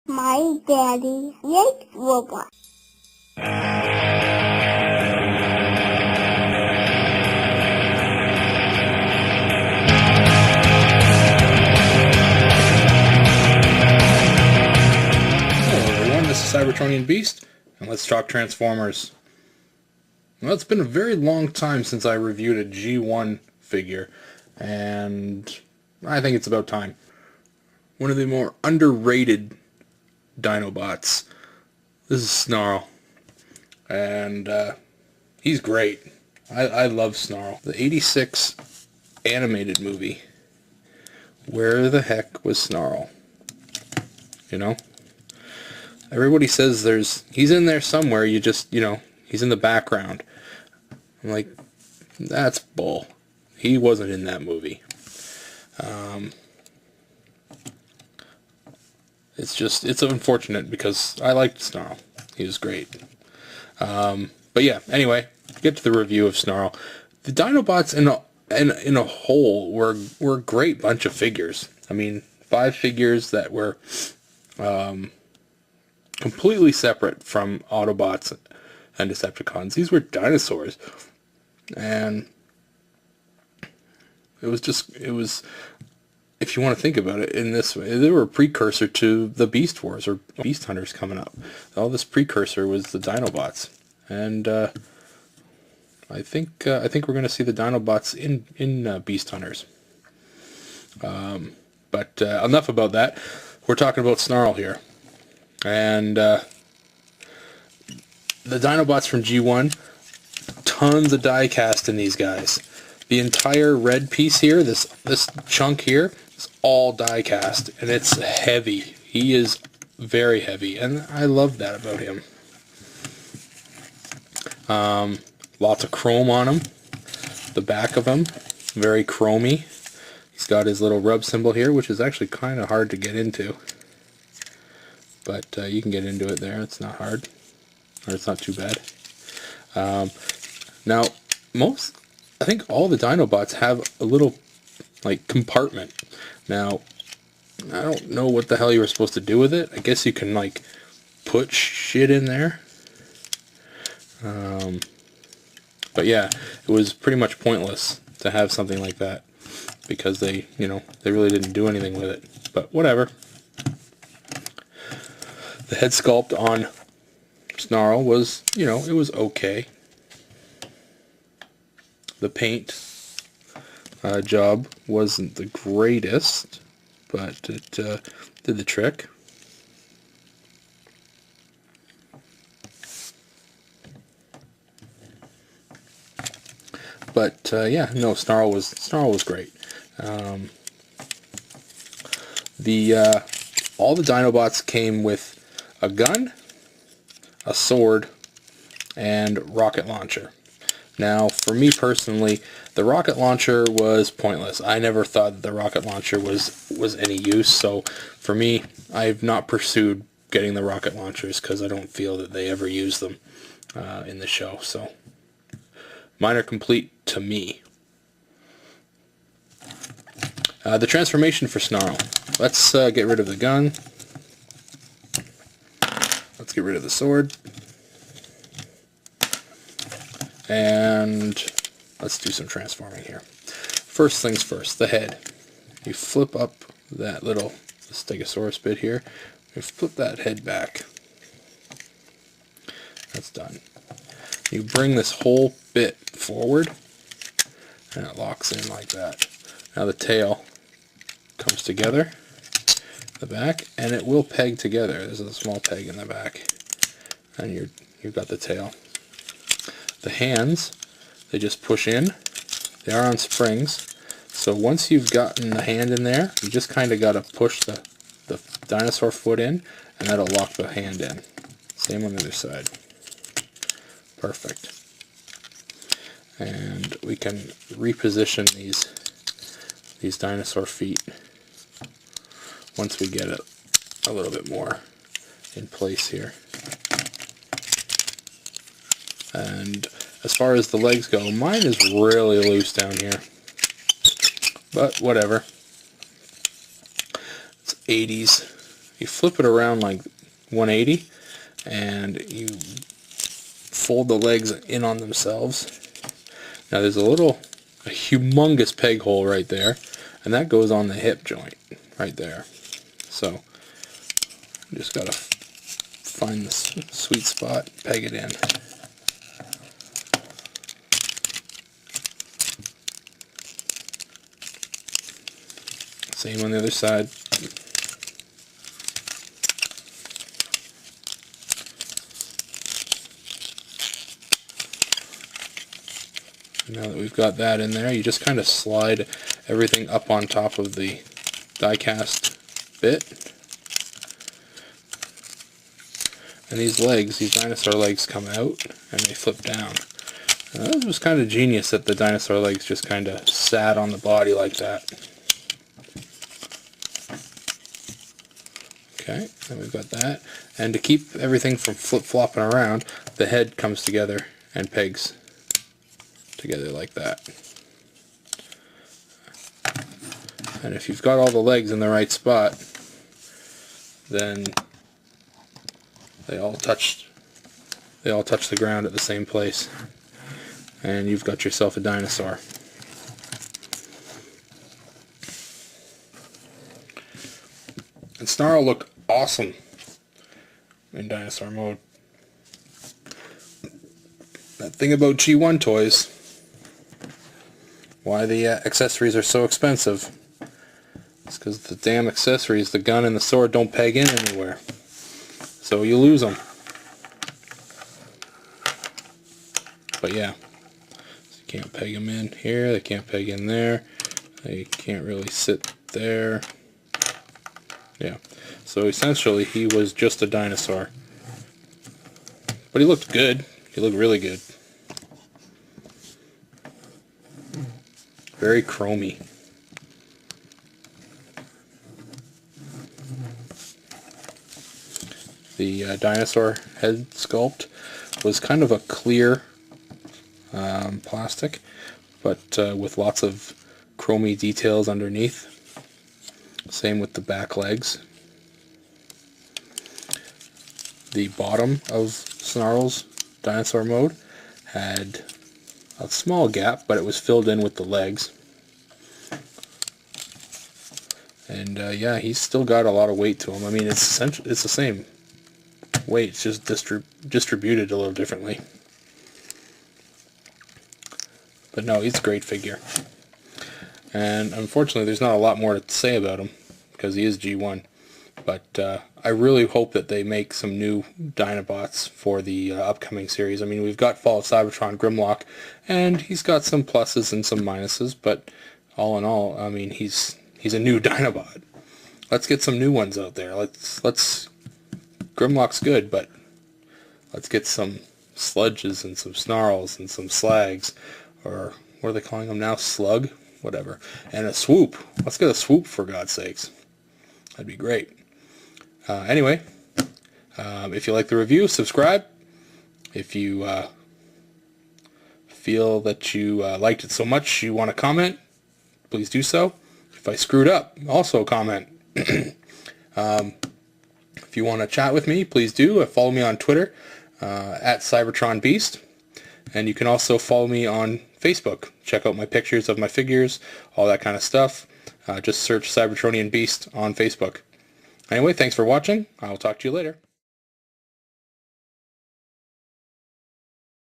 My daddy hates robots. Hello everyone, this is Cybertronian Beast, and let's talk Transformers. Well, it's been a very long time since I reviewed a G1 figure, and I think it's about time. One of the more underrated Dinobots. This is Snarl, and he's great. I love Snarl. The '86 animated movie. Where the heck was Snarl? You know? Everybody says he's in there somewhere, he's in the background. I'm like, that's bull. He wasn't in that movie. It's unfortunate because I liked Snarl. He was great. But yeah, anyway, get to the review of Snarl. The Dinobots in a whole were a great bunch of figures. I mean, 5 figures that were completely separate from Autobots and Decepticons. These were dinosaurs, and it was, if you want to think about it in this way, they were a precursor to the Beast Wars or Beast Hunters coming up. All this precursor was the Dinobots, and I think we're going to see the Dinobots in Beast Hunters. But enough about that. We're talking about Snarl here. And the Dinobots from G1, tons of die cast in these guys. The entire red piece here, this chunk here, is all die cast, and it's heavy. He is very heavy, and I love that about him. Lots of chrome on him. The back of him, very chromy. He's got his little rub symbol here, which is actually kind of hard to get into. But you can get into it there. It's not hard, or it's not too bad. Now, I think all the Dinobots have a little, like, compartment. Now, I don't know what the hell you were supposed to do with it. I guess you can, like, put shit in there. But yeah, it was pretty much pointless to have something like that because they really didn't do anything with it. But whatever. The head sculpt on Snarl was, it was okay. The paint job wasn't the greatest, but it did the trick. But yeah, no, Snarl was great. All the Dinobots came with a gun, a sword, and rocket launcher. Now, for me personally, the rocket launcher was pointless. I never thought that the rocket launcher was any use, so for me, I've not pursued getting the rocket launchers because I don't feel that they ever use them in the show. So, mine are complete to me. The transformation for Snarl. Let's get rid of the gun. Let's get rid of the sword. And let's do some transforming here. First things first, the head. You flip up that little Stegosaurus bit here. You flip that head back. That's done. You bring this whole bit forward, and it locks in like that. Now the tail comes together, the back, and it will peg together. There's a small peg in the back, and you've got the tail. The hands, they just push in. They are on springs, so once you've gotten the hand in there, you just kind of got to push the dinosaur foot in, and that'll lock the hand in. Same on the other side. Perfect. And we can reposition these dinosaur feet once we get it a little bit more in place here. And as far as the legs go, mine is really loose down here, but whatever. It's 80s, you flip it around like 180, and you fold the legs in on themselves. Now there's a humongous peg hole right there, and that goes on the hip joint right there. So you just gotta find the sweet spot, peg it in. Same on the other side. Now that we've got that in there, you just kind of slide everything up on top of the die-cast bit. And these dinosaur legs come out and they flip down. Now, that was kind of genius that the dinosaur legs just kind of sat on the body like that. Okay, then we've got that. And to keep everything from flip-flopping around, the head comes together and pegs together like that. And if you've got all the legs in the right spot, then they all touch the ground at the same place, and you've got yourself a dinosaur. And Snarl looked awesome in dinosaur mode. That thing about G1 toys, why the accessories are so expensive, it's because the damn accessories, the gun and the sword, don't peg in anywhere. So you lose them. But yeah, so you can't peg them in here, they can't peg in there, they can't really sit there. Yeah, so essentially he was just a dinosaur. But he looked good. He looked really good. Very chromy. The dinosaur head sculpt was kind of a clear plastic, but with lots of chromy details underneath. Same with the back legs. The bottom of Snarl's dinosaur mode had a small gap, but it was filled in with the legs. And yeah, he's still got a lot of weight to him. I mean, it's the same weight, it's just distributed a little differently. But no, he's a great figure. And unfortunately, there's not a lot more to say about him, because he is G1. But I really hope that they make some new Dinobots for the upcoming series. I mean, we've got Fall of Cybertron Grimlock, and he's got some pluses and some minuses, but all in all, I mean, he's a new Dinobot. Let's get some new ones out there. Let's Grimlock's good, but let's get some Sludges and some Snarls and some Slags, or what are they calling them now? Slug? Whatever. And a Swoop. Let's get a Swoop, for God's sakes. That'd be great. Anyway, if you like the review, subscribe. If you feel that you liked it so much you want to comment, please do so. If I screwed up, also comment. If you want to chat with me, please do. Follow me on Twitter, at CybertronBeast. And you can also follow me on Facebook. Check out my pictures of my figures, all that kind of stuff. Just search Cybertronian Beast on Facebook. Anyway, thanks for watching. I'll talk to you later.